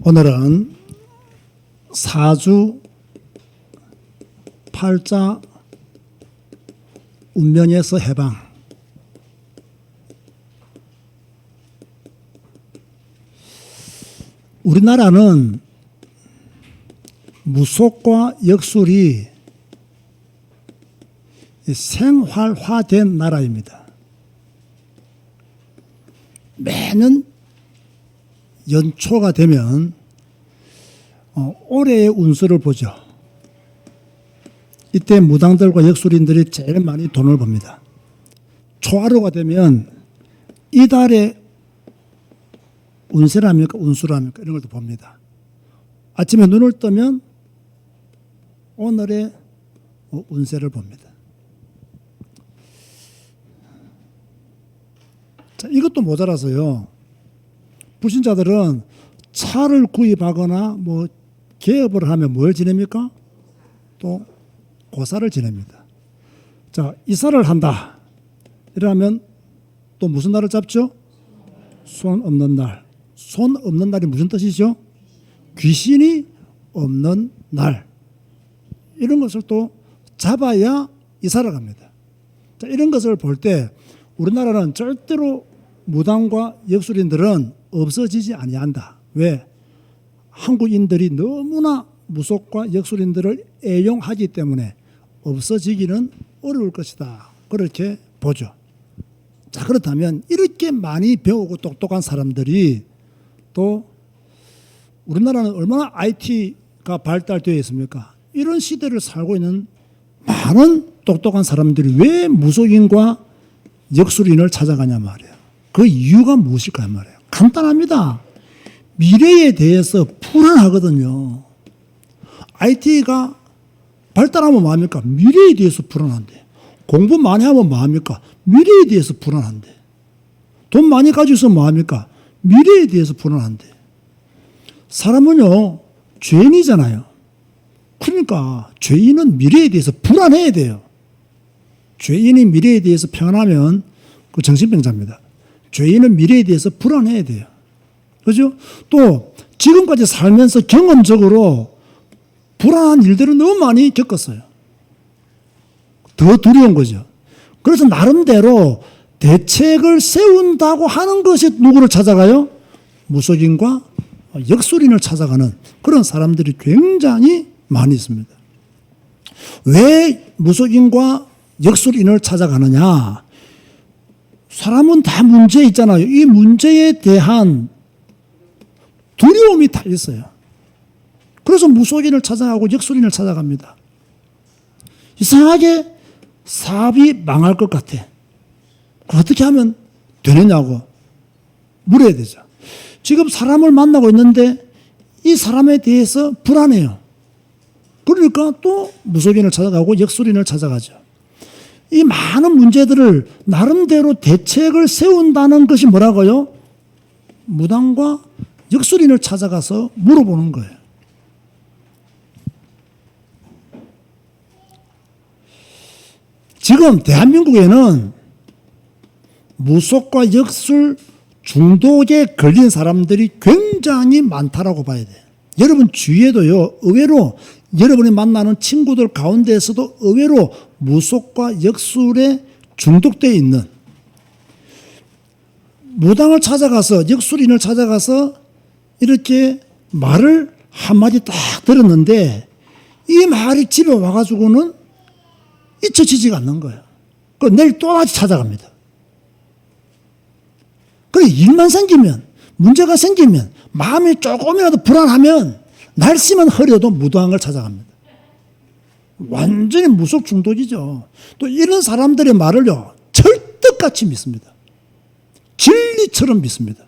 오늘은 사주 팔자 운명에서 해방, 우리나라는 무속과 역술이 생활화된 나라입니다. 매년 연초가 되면 올해의 운수를 보죠. 이때 무당들과 역술인들이 제일 많이 돈을 법니다. 초하루가 되면 이달의 운세랍니까 운수랍니까 이런 것도 봅니다. 아침에 눈을 뜨면 오늘의 운세를 봅니다. 자, 이것도 모자라서요. 불신자들은 차를 구입하거나 개업을 하면 뭘 지냅니까? 또 고사를 지냅니다. 자, 이사를 한다. 이러면 또 무슨 날을 잡죠? 손 없는 날. 손 없는 날이 무슨 뜻이죠? 귀신이 없는 날. 이런 것을 또 잡아야 이사를 갑니다. 자, 이런 것을 볼 때 우리나라는 절대로 무당과 역술인들은 없어지지 아니한다. 왜? 한국인들이 너무나 무속과 역술인들을 애용하기 때문에 없어지기는 어려울 것이다. 그렇게 보죠. 자, 그렇다면 이렇게 많이 배우고 똑똑한 사람들이 또 우리나라는 얼마나 IT가 발달되어 있습니까? 이런 시대를 살고 있는 많은 똑똑한 사람들이 왜 무속인과 역술인을 찾아가냐 말이에요. 그 이유가 무엇일까 말이에요. 간단합니다. 미래에 대해서 불안하거든요. IT가 발달하면 뭐합니까? 미래에 대해서 불안한데. 공부 많이 하면 뭐합니까? 미래에 대해서 불안한데. 돈 많이 가지고 있으면 뭐합니까? 미래에 대해서 불안한데. 사람은요, 죄인이잖아요. 그러니까 죄인은 미래에 대해서 불안해야 돼요. 죄인이 미래에 대해서 평안하면 그 정신병자입니다. 죄인은 미래에 대해서 불안해야 돼요. 그죠? 또 지금까지 살면서 경험적으로 불안한 일들을 너무 많이 겪었어요. 더 두려운 거죠. 그래서 나름대로 대책을 세운다고 하는 것이 누구를 찾아가요? 무속인과 역술인을 찾아가는 그런 사람들이 굉장히 많이 있습니다. 왜 무속인과 역술인을 찾아가느냐? 사람은 다 문제 있잖아요. 이 문제에 대한 두려움이 다 있어요. 그래서 무속인을 찾아가고 역술인을 찾아갑니다. 이상하게 사업이 망할 것 같아. 어떻게 하면 되느냐고 물어야 되죠. 지금 사람을 만나고 있는데 이 사람에 대해서 불안해요. 그러니까 또 무속인을 찾아가고 역술인을 찾아가죠. 이 많은 문제들을 나름대로 대책을 세운다는 것이 뭐라고요? 무당과 역술인을 찾아가서 물어보는 거예요. 지금 대한민국에는 무속과 역술 중독에 걸린 사람들이 굉장히 많다라고 봐야 돼요. 여러분 주위에도요, 의외로 여러분이 만나는 친구들 가운데에서도 의외로 무속과 역술에 중독되어 있는 무당을 찾아가서 역술인을 찾아가서 이렇게 말을 한마디 딱 들었는데 이 말이 집에 와가지고는 잊혀지지가 않는 거예요. 그럼 내일 또다시 찾아갑니다. 그래 일만 생기면 문제가 생기면 마음이 조금이라도 불안하면 날씨만 흐려도 무당을 찾아갑니다. 완전히 무속 중독이죠. 또 이런 사람들의 말을요 철떡같이 믿습니다. 진리처럼 믿습니다.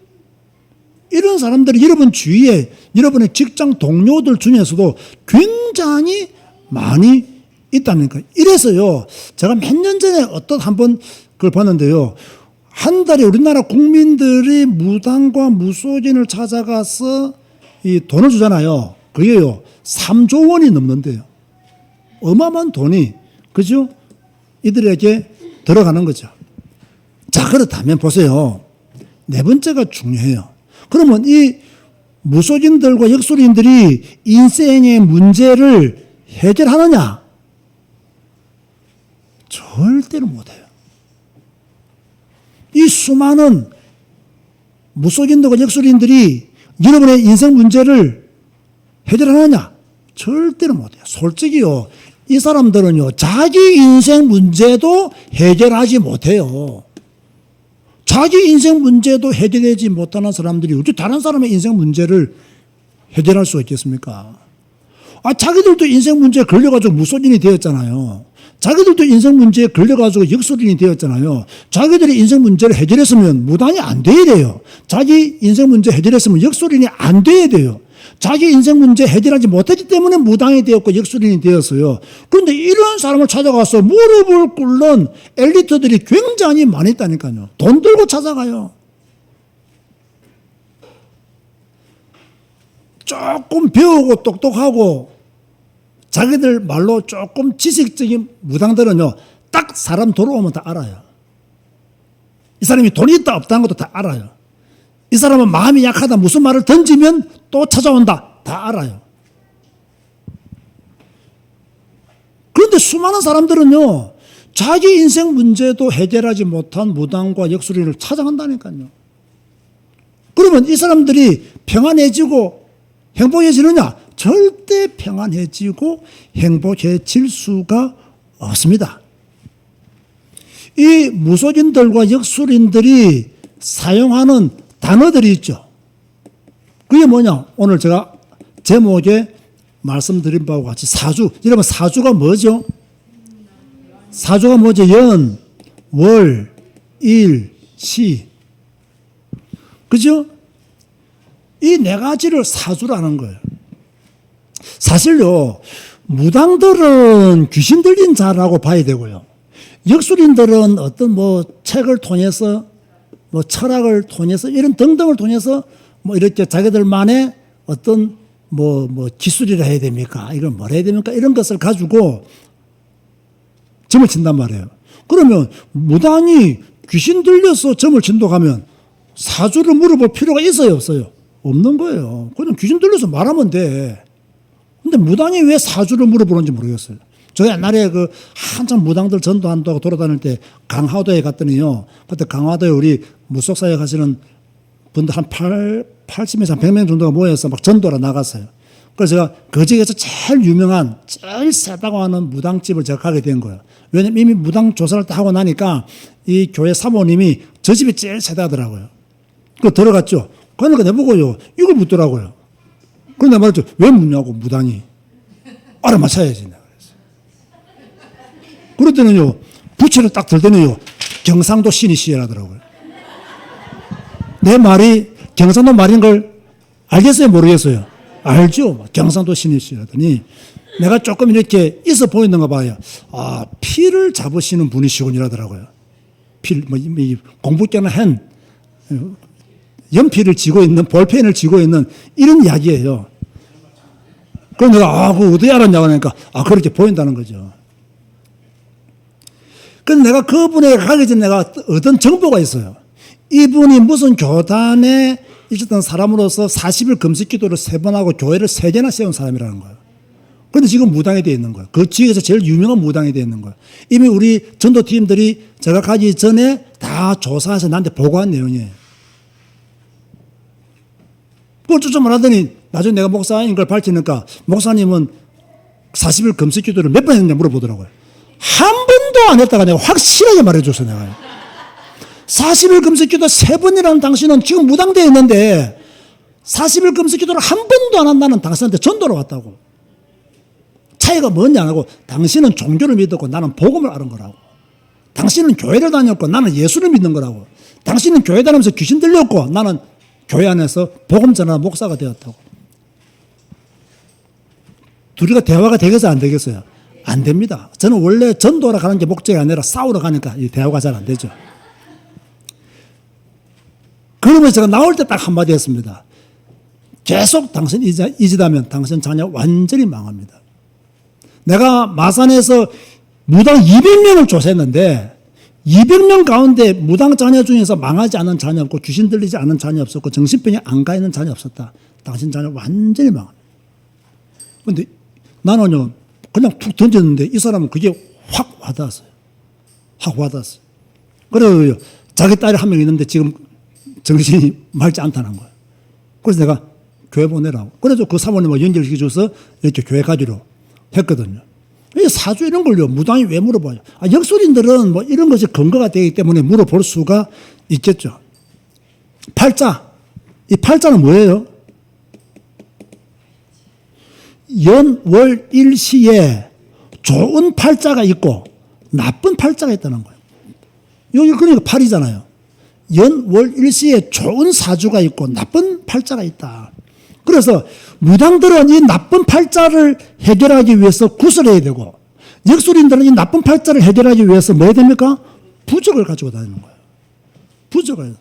이런 사람들이 여러분 주위에 여러분의 직장 동료들 중에서도 굉장히 많이 있다니까. 이래서요 제가 몇 년 전에 어떤 한번 그걸 봤는데요. 한 달에 우리나라 국민들이 무당과 무속인을 찾아가서 이 돈을 주잖아요. 그게요 3조 원이 넘는데요. 어마어마한 돈이 그죠? 이들에게 들어가는 거죠. 자, 그렇다면 보세요. 네 번째가 중요해요. 그러면 이 무속인들과 역술인들이 인생의 문제를 해결하느냐? 절대로 못해요. 이 수많은 무속인들과 역술인들이 여러분의 인생 문제를 해결하느냐? 절대로 못해요. 솔직히요, 이 사람들은요, 자기 인생 문제도 해결하지 못해요. 자기 인생 문제도 해결하지 못하는 사람들이 어떻게 다른 사람의 인생 문제를 해결할 수 있겠습니까? 자기들도 인생 문제에 걸려가지고 무속인이 되었잖아요. 자기들도 인생 문제에 걸려가지고 역술인이 되었잖아요. 자기들이 인생 문제를 해결했으면 무당이 안 돼야 돼요. 자기 인생 문제 해결했으면 역술인이 안 돼야 돼요. 자기 인생 문제 해결하지 못했기 때문에 무당이 되었고 역술인이 되었어요. 그런데 이런 사람을 찾아가서 무릎을 꿇는 엘리트들이 굉장히 많이 있다니까요. 돈 들고 찾아가요. 조금 배우고 똑똑하고 자기들 말로 조금 지식적인 무당들은요, 딱 사람 돌아오면 다 알아요. 이 사람이 돈이 있다 없다는 것도 다 알아요. 이 사람은 마음이 약하다 무슨 말을 던지면 또 찾아온다 다 알아요. 그런데 수많은 사람들은요, 자기 인생 문제도 해결하지 못한 무당과 역술인을 찾아간다니까요. 그러면 이 사람들이 평안해지고 행복해지느냐? 절대 평안해지고 행복해질 수가 없습니다. 이 무속인들과 역술인들이 사용하는 단어들이 있죠. 그게 뭐냐? 오늘 제가 제목에 말씀드린 바와 같이 사주. 여러분, 사주가 뭐죠? 사주가 뭐죠? 연, 월, 일, 시. 그죠? 이 네 가지를 사주라는 거예요. 사실요, 무당들은 귀신 들린 자라고 봐야 되고요. 역술인들은 어떤 책을 통해서 철학을 통해서 이런 등등을 통해서 이렇게 자기들만의 어떤 기술이라 해야 됩니까? 이걸 뭐라 해야 됩니까? 이런 것을 가지고 점을 친단 말이에요. 그러면 무당이 귀신 들려서 점을 친다고 하면 사주를 물어볼 필요가 있어요, 없어요? 없는 거예요. 그냥 귀신 들려서 말하면 돼. 근데 무당이 왜 사주를 물어보는지 모르겠어요. 저 옛날에 한참 무당들 전도한다고 돌아다닐 때 강화도에 갔더니요. 그때 강화도에 우리 무속사에 가시는 분들 한 80에서 한 100명 정도가 모여서 막 전도하러 나갔어요. 그래서 제가 그 지역에서 제일 유명한, 제일 세다고 하는 무당집을 제가 가게 된 거예요. 왜냐면 이미 무당 조사를 다 하고 나니까 이 교회 사모님이 저 집이 제일 세다더라고요. 그 들어갔죠. 그러니까 내보고요, 이걸 묻더라고요. 그런데 말했죠. 왜 묻냐고, 무당이. 알아맞혀야지. 내가 그랬어요. 그랬더니요, 부채를 딱 들더니요, 경상도 신이시라더라고요. 내 말이 경상도 말인 걸 알겠어요, 모르겠어요? 알죠. 경상도 신이시라더니 내가 조금 이렇게 있어 보이는가 봐요. 피를 잡으시는 분이시군이라더라고요. 공부께는 한 연필을 쥐고 있는, 볼펜을 쥐고 있는 이런 이야기예요. 그럼 내가 그거 어떻게 알았냐고 하니까 그렇게 보인다는 거죠. 그래서 내가 그분에 가기 전에 내가 얻은 정보가 있어요. 이분이 무슨 교단에 있었던 사람으로서 40일 금식 기도를 3번 하고 교회를 3개나 세운 사람이라는 거예요. 그런데 지금 무당이 되어 있는 거예요. 그 지역에서 제일 유명한 무당이 되어 있는 거예요. 이미 우리 전도팀들이 제가 가기 전에 다 조사해서 나한테 보고한 내용이에요. 그걸 쫓아만 하더니 나중에 내가 목사인 걸 밝히니까 목사님은 40일 금식 기도를 몇 번 했느냐 물어보더라고요. 한 번도 안 했다가 내가 확실하게 말해줬어요. 내가 40일 금식 기도 3번이라는 당신은 지금 무당되어 있는데 40일 금식 기도를 한 번도 안 한다는 당신한테 전도를 왔다고. 차이가 뭐냐 하고, 당신은 종교를 믿었고 나는 복음을 아는 거라고. 당신은 교회를 다녔고 나는 예수를 믿는 거라고. 당신은 교회 다니면서 귀신 들렸고 나는 교회 안에서 복음 전하는 목사가 되었다고. 둘이가 대화가 되겠어요, 안 되겠어요? 안 됩니다. 저는 원래 전도하러 가는 게 목적이 아니라 싸우러 가니까 이 대화가 잘 안 되죠. 그러면서 제가 나올 때 딱 한마디 했습니다. 계속 당신 이 짓하면 당신 자녀 완전히 망합니다. 내가 마산에서 무당 200명을 조사했는데 200명 가운데 무당 자녀 중에서 망하지 않은 자녀 없고 귀신 들리지 않은 자녀 없었고 정신병이 안 가 있는 자녀 없었다. 당신 자녀 완전히 망합니다. 근데 나는요, 그냥 툭 던졌는데 이 사람은 그게 확 와닿았어요. 확 와닿았어요. 그래요. 자기 딸이 한 명 있는데 지금 정신이 맑지 않다는 거예요. 그래서 내가 교회 보내라고. 그래서 그 사모님과 연결시켜줘서 이렇게 교회 가기로 했거든요. 이 사주 이런 걸요, 무당이 왜 물어봐요? 역술인들은 뭐 이런 것이 근거가 되기 때문에 물어볼 수가 있겠죠. 팔자. 이 팔자는 뭐예요? 연, 월, 일, 시에 좋은 팔자가 있고 나쁜 팔자가 있다는 거예요. 여기 그러니까 팔이잖아요. 연, 월, 일, 시에 좋은 사주가 있고 나쁜 팔자가 있다. 그래서 무당들은 이 나쁜 팔자를 해결하기 위해서 구슬해야 되고, 역술인들은 이 나쁜 팔자를 해결하기 위해서 뭐 해야 됩니까? 부적을 가지고 다니는 거예요. 부적을.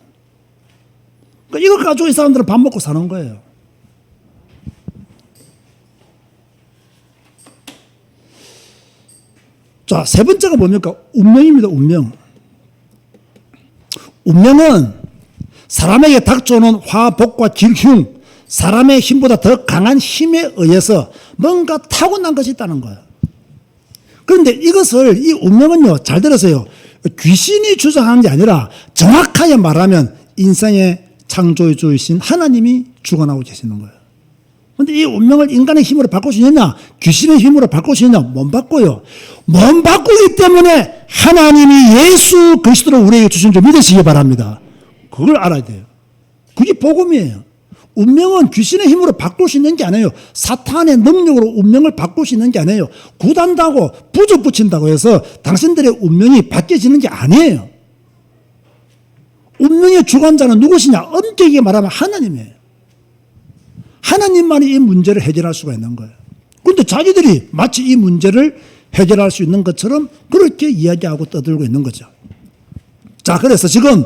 그러니까 이걸 가지고 이 사람들은 밥 먹고 사는 거예요. 자, 세 번째가 뭡니까? 운명입니다. 운명. 운명은 사람에게 닥쳐오는 화, 복과 질흉, 사람의 힘보다 더 강한 힘에 의해서 뭔가 타고난 것이 있다는 거예요. 그런데 이것을, 이 운명은요, 잘 들으세요. 귀신이 주장하는 게 아니라 정확하게 말하면 인생의 창조주이신 하나님이 주관하고 계시는 거예요. 그런데 이 운명을 인간의 힘으로 바꿀 수 있느냐? 귀신의 힘으로 바꿀 수 있느냐? 못 바꿔요. 못 바꾸기 때문에 하나님이 예수 그리스도를 우리에게 주신 줄 믿으시기 바랍니다. 그걸 알아야 돼요. 그게 복음이에요. 운명은 귀신의 힘으로 바꿀 수 있는 게 아니에요. 사탄의 능력으로 운명을 바꿀 수 있는 게 아니에요. 굿한다고 부적 붙인다고 해서 당신들의 운명이 바뀌어지는 게 아니에요. 운명의 주관자는 누구시냐? 엄격하게 말하면 하나님이에요. 하나님만이 이 문제를 해결할 수가 있는 거예요. 그런데 자기들이 마치 이 문제를 해결할 수 있는 것처럼 그렇게 이야기하고 떠들고 있는 거죠. 자, 그래서 지금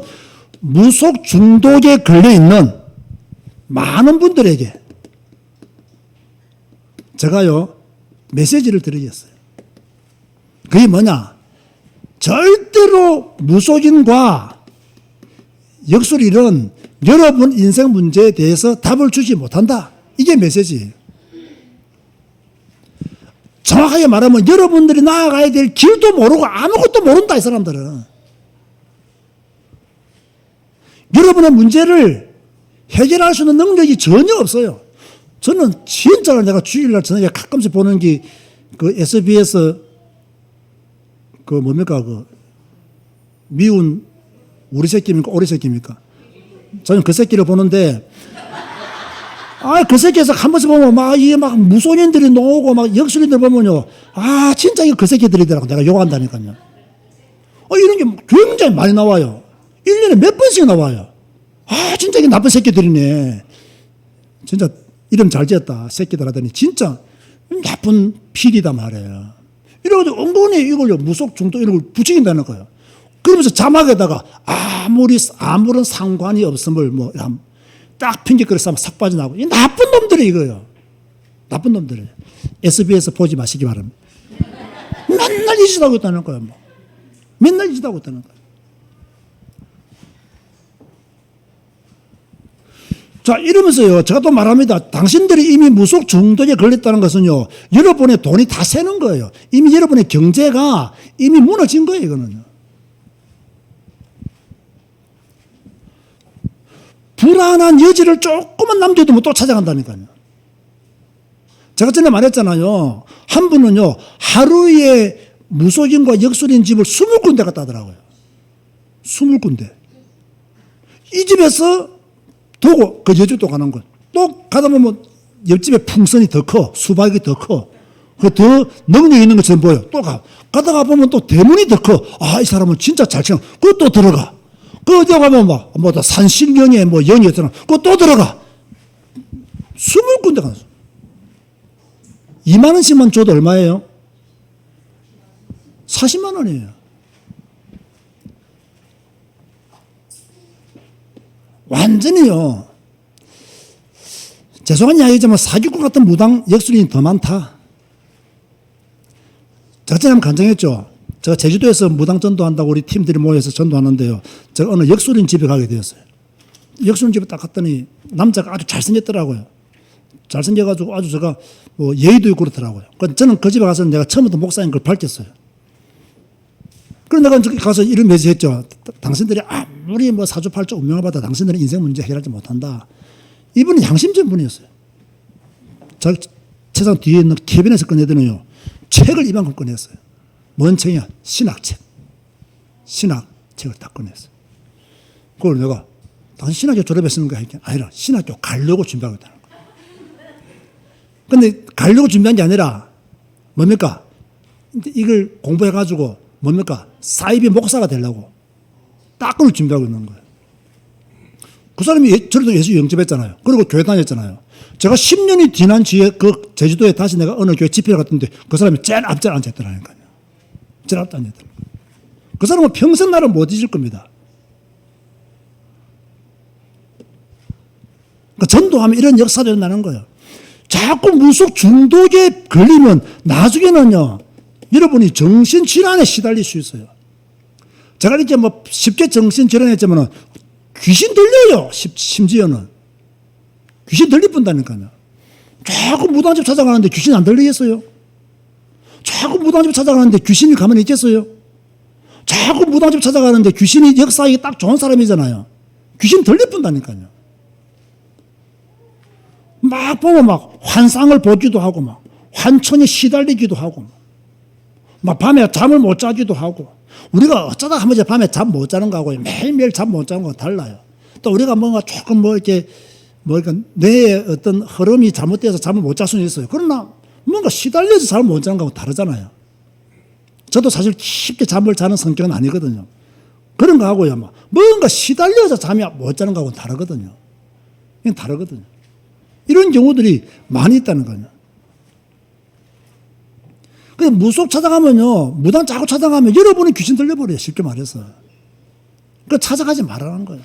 무속 중독에 걸려있는 많은 분들에게 제가요, 메시지를 드리겠어요. 그게 뭐냐? 절대로 무속인과 역술인은 여러분 인생 문제에 대해서 답을 주지 못한다. 이게 메시지예요. 정확하게 말하면 여러분들이 나아가야 될 길도 모르고 아무것도 모른다, 이 사람들은. 여러분의 문제를 해결할 수 있는 능력이 전혀 없어요. 저는 진짜로 내가 주일날 저녁에 가끔씩 보는 게 그 SBS 그 뭡니까 그 미운 우리 새끼입니까 오리 새끼입니까? 저는 그 새끼를 보는데 그 새끼에서 한 번씩 보면 막 이게 막 무소년들이 나오고 막 역술인들 보면요, 진짜 이거 그 새끼들이더라고. 내가 욕한다니까요. 이런 게 굉장히 많이 나와요. 1년에 몇 번씩 나와요. 진짜 이게 나쁜 새끼들이네. 진짜 이름 잘 지었다 새끼들 하더니 진짜 나쁜 필이다 말이에요. 이래가지고 은근히 이걸요 무속 중독 이런 걸 부추긴다는 거예요. 그러면서 자막에다가 아무런 상관이 없음을 뭐 딱 핑계거려서 하면 싹 빠져나오고, 이 나쁜 놈들이 이거예요. 나쁜 놈들이. SBS 보지 마시기 바랍니다. 맨날 이 짓 하고 있다는 거예요. 뭐. 맨날 이 짓 하고 있다는 거예요. 자, 이러면서요, 제가 또 말합니다. 당신들이 이미 무속 중독에 걸렸다는 것은요, 여러분의 돈이 다 새는 거예요. 이미 여러분의 경제가 이미 무너진 거예요, 이거는요. 불안한 여지를 조금만 남겨두면 또 찾아간다니까요. 제가 전에 말했잖아요. 한 분은요, 하루에 무속인과 역술인 집을 20군데 갔다 하더라고요. 20군데. 이 집에서 두고 그 여주도 가는 거. 또 가다 보면 옆집에 풍선이 더 커, 수박이 더 커. 그 더 능력 있는 것처럼 보여. 또 가. 가다가 보면 또 대문이 더 커. 이 사람은 진짜 잘 치는. 그것도 들어가. 그 어디 가면 뭐 산신령에 뭐 영이 있잖아. 그거 또 들어가. 20군데 가서. 2만 원씩만 줘도 얼마예요? 40만 원이에요. 완전히요. 죄송한 이야기지만 사기꾼 같은 무당 역술인이 더 많다. 제가 전에 한번 간증했죠. 제가 제주도에서 무당 전도한다고 우리 팀들이 모여서 전도하는데요. 제가 어느 역술인 집에 가게 되었어요. 역술인 집에 딱 갔더니 남자가 아주 잘생겼더라고요. 잘생겨가지고 아주 제가 뭐 예의도 있고 그렇더라고요. 그러니까 저는 그 집에 가서 내가 처음부터 목사님 걸 밝혔어요. 그래서 내가 가서 이런 메시지했죠. 당신들이 아무리 뭐 사주팔자 운명을 받아 당신들은 인생 문제 해결하지 못한다. 이분은 양심적인 분이었어요. 자, 세상 뒤에 있는 캐비넷을 꺼내더니요. 책을 이만큼 꺼냈어요. 뭔 책이냐? 신학책. 신학책을 딱 꺼냈어요. 그걸 내가 당신 신학교 졸업했습니까? 했더니 아니라 신학교 가려고 준비하고 있다는 거예요. 근데 가려고 준비한 게 아니라 뭡니까? 이걸 공부해가지고 뭡니까? 사이비 목사가 되려고 딱 그걸 준비하고 있는 거예요. 그 사람이 저도 예수 영접했잖아요. 그리고 교회 다녔잖아요. 제가 10년이 지난 뒤에 그 제주도에 다시 내가 어느 교회 집회를 갔는데 그 사람이 제일 앞자리에 앉아있더라니까요. 제일 앞자리에 앉아있더라고요. 그 사람은 평생 나를 못 잊을 겁니다. 그러니까 전도하면 이런 역사도 일어나는 거예요. 자꾸 무속 중독에 걸리면 나중에는요, 여러분이 정신질환에 시달릴 수 있어요. 제가 이렇게 뭐 쉽게 정신질환했지만은 귀신 들려요. 심지어는. 귀신 들릴 뿐다니까요. 자꾸 무당집 찾아가는데 귀신 안 들리겠어요? 자꾸 무당집 찾아가는데 귀신이 가만히 있겠어요? 자꾸 무당집 찾아가는데 귀신이 역사하기 딱 좋은 사람이잖아요. 귀신 들릴 뿐다니까요. 막 보면 막 환상을 보기도 하고 막 환청에 시달리기도 하고 막 밤에 잠을 못 자기도 하고 우리가 어쩌다 한 번씩 밤에 잠 못 자는 거하고 매일매일 잠 못 자는 거하고 달라요. 또 우리가 뭔가 조금 뭐 이렇게 뇌의 어떤 흐름이 잘못돼서 잠을 못 잘 수는 있어요. 그러나 뭔가 시달려서 잠을 못 자는 거하고 다르잖아요. 저도 사실 쉽게 잠을 자는 성격은 아니거든요. 그런 거하고요. 막 뭔가 시달려서 잠이 못 자는 거하고 다르거든요. 이건 다르거든요. 이런 경우들이 많이 있다는 거예요. 그래서 무속 찾아가면요, 무당 자꾸 찾아가면 여러분이 귀신 들려버려요. 쉽게 말해서. 그러니까 찾아가지 말라는 거예요.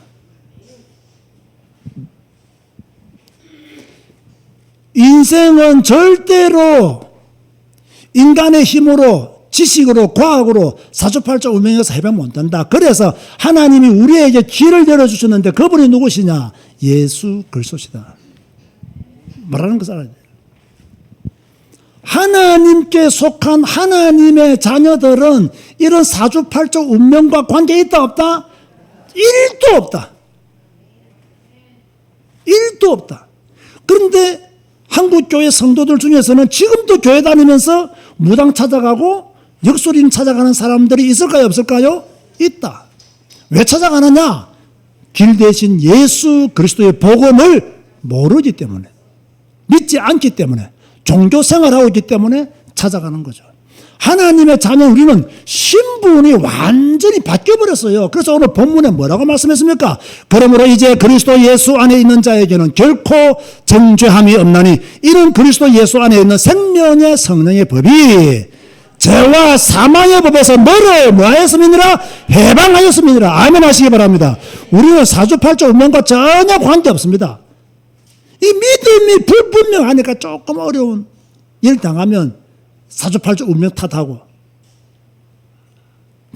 인생은 절대로 인간의 힘으로, 지식으로, 과학으로 사주팔자 운명에서 해결 못한다. 그래서 하나님이 우리에게 길을 열어주셨는데 그분이 누구시냐? 예수 그리스도시다. 말하는 거 알아야 돼요. 하나님께 속한 하나님의 자녀들은 이런 사주팔자 운명과 관계 있다 없다? 1도 없다. 1도 없다. 그런데 한국교회 성도들 중에서는 지금도 교회 다니면서 무당 찾아가고 역술인 찾아가는 사람들이 있을까요? 없을까요? 있다. 왜 찾아가느냐? 길 대신 예수 그리스도의 복음을 모르기 때문에, 믿지 않기 때문에, 종교 생활하고 있기 때문에 찾아가는 거죠. 하나님의 자녀 우리는 신분이 완전히 바뀌어버렸어요. 그래서 오늘 본문에 뭐라고 말씀했습니까? 그러므로 이제 그리스도 예수 안에 있는 자에게는 결코 정죄함이 없나니 이는 그리스도 예수 안에 있는 생명의 성령의 법이 죄와 사망의 법에서 너를 뭐하였음이니라? 해방하였음이니라. 아멘 하시기 바랍니다. 우리는 사주팔자 운명과 전혀 관계없습니다. 이 믿음이 불분명하니까 조금 어려운 일 당하면 사주팔자 운명 탓하고.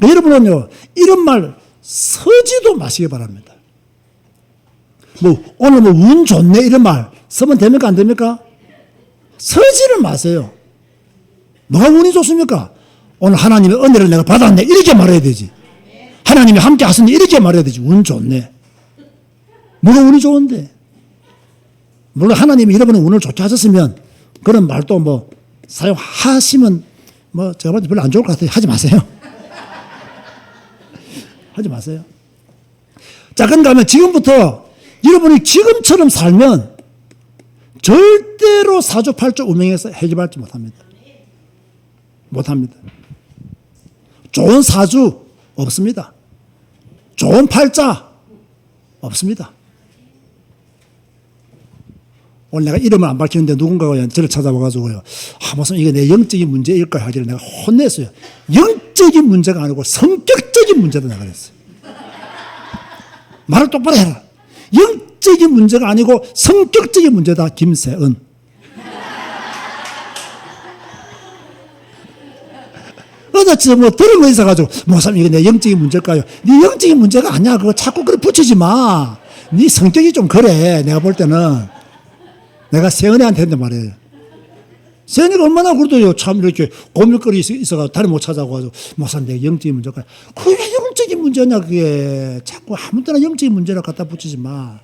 여러분은요, 이런 말 서지도 마시기 바랍니다. 오늘 운 좋네 이런 말 쓰면 됩니까? 안 됩니까? 서지를 마세요. 뭐가 운이 좋습니까? 오늘 하나님의 은혜를 내가 받았네 이렇게 말해야 되지. 하나님이 함께 하시니 이렇게 말해야 되지. 운 좋네. 뭐가 운이 좋은데? 물론 하나님이 여러분의 운을 좋게 하셨으면 그런 말도 뭐 사용하시면 뭐 제가 봐도 별로 안 좋을 것 같아요. 하지 마세요. 하지 마세요. 자, 그러면 지금부터 여러분이 지금처럼 살면 절대로 사주팔자 운명에서 해결받지 못합니다. 못합니다. 좋은 사주 없습니다. 좋은 팔자 없습니다. 오늘 내가 이름을 안 밝히는데 누군가가 저를 찾아와가지고요. 무슨 이게 내 영적인 문제일까 하기를 내가 혼냈어요. 영적인 문제가 아니고 성격적인 문제다 내가 그랬어요. 말을 똑바로 해라. 영적인 문제가 아니고 성격적인 문제다. 김세은. 어제 뭐 들은 거 있어가지고 목사님 이게 내 영적인 문제일까요? 네 영적인 문제가 아니야. 그거 자꾸 그래 붙이지 마. 네 성격이 좀 그래. 내가 볼 때는. 내가 세은이한테 했는데 말이에요. 세은이가 얼마나 그러더요. 참 이렇게 고민거리 있어가 다리 못 찾아고 가지고 목사님 내가 영적인 문제가 그게 왜 영적인 문제냐 그게 자꾸 아무 때나 영적인 문제를 갖다 붙이지 마.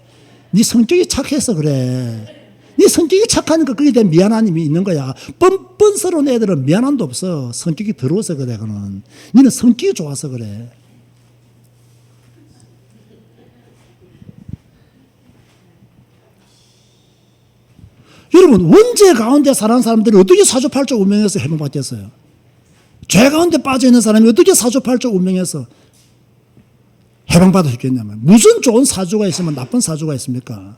네 성격이 착해서 그래. 네 성격이 착하니까 그게 대한 미안함이 있는 거야. 뻔뻔스러운 애들은 미안함도 없어. 성격이 더러워서 그래. 그는 너는 성격이 좋아서 그래. 여러분 원죄 가운데 사는 사람들이 어떻게 사주팔조 운명에서 해방받겠어요? 죄 가운데 빠져있는 사람이 어떻게 사주팔조 운명에서 해방받을 수 있겠냐면 무슨 좋은 사주가 있으면 나쁜 사주가 있습니까?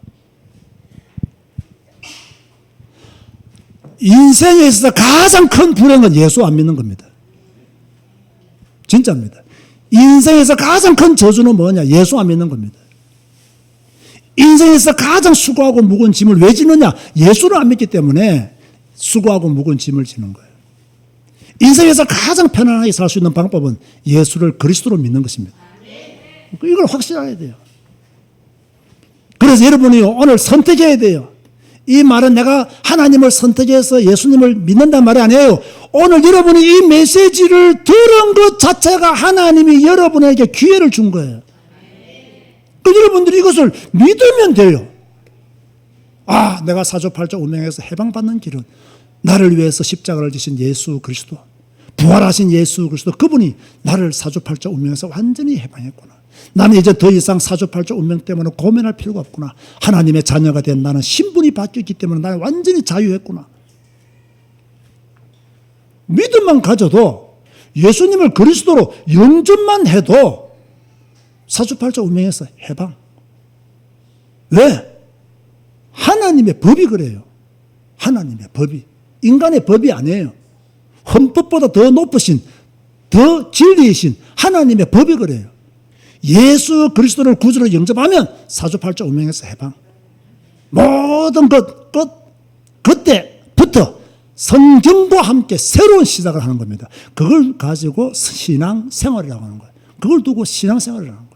인생에 있어서 가장 큰 불행은 예수 안 믿는 겁니다. 진짜입니다. 인생에서 가장 큰 저주는 뭐냐? 예수 안 믿는 겁니다. 인생에서 가장 수고하고 무거운 짐을 왜 지느냐? 예수를 안 믿기 때문에 수고하고 무거운 짐을 지는 거예요. 인생에서 가장 편안하게 살 수 있는 방법은 예수를 그리스도로 믿는 것입니다. 이걸 확실해야 돼요. 그래서 여러분이 오늘 선택해야 돼요. 이 말은 내가 하나님을 선택해서 예수님을 믿는다는 말이 아니에요. 오늘 여러분이 이 메시지를 들은 것 자체가 하나님이 여러분에게 기회를 준 거예요. 그 여러분들이 이것을 믿으면 돼요. 아, 내가 사주팔자 운명에서 해방받는 길은 나를 위해서 십자가를 지신 예수 그리스도, 부활하신 예수 그리스도, 그분이 나를 사주팔자 운명에서 완전히 해방했구나. 나는 이제 더 이상 사주팔자 운명 때문에 고민할 필요가 없구나. 하나님의 자녀가 된 나는 신분이 바뀌었기 때문에 나는 완전히 자유했구나. 믿음만 가져도 예수님을 그리스도로 영접만 해도 사주팔자 운명에서 해방. 왜? 하나님의 법이 그래요. 하나님의 법이. 인간의 법이 아니에요. 헌법보다 더 높으신, 더 진리이신 하나님의 법이 그래요. 예수 그리스도를 구주로 영접하면 사주팔자 운명에서 해방. 모든 그때부터 성경과 함께 새로운 시작을 하는 겁니다. 그걸 가지고 신앙생활이라고 하는 거예요. 그걸 두고 신앙생활을 하는 거예요.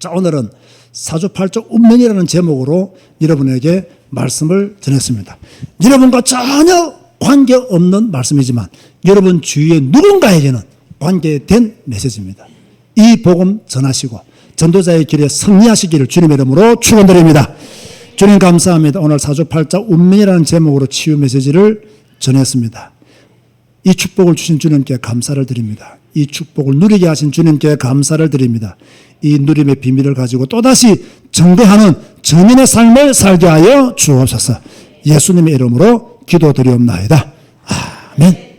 자, 오늘은 사주팔자 운명이라는 제목으로 여러분에게 말씀을 전했습니다. 여러분과 전혀 관계없는 말씀이지만 여러분 주위에 누군가에게는 관계된 메시지입니다. 이 복음 전하시고 전도자의 길에 승리하시기를 주님의 이름으로 축원드립니다. 주님 감사합니다. 오늘 사주팔자 운명이라는 제목으로 치유 메시지를 전했습니다. 이 축복을 주신 주님께 감사를 드립니다. 이 축복을 누리게 하신 주님께 감사를 드립니다. 이 누림의 비밀을 가지고 또다시 정대하는 정인의 삶을 살게 하여 주옵소서. 예수님의 이름으로 기도드리옵나이다. 아멘.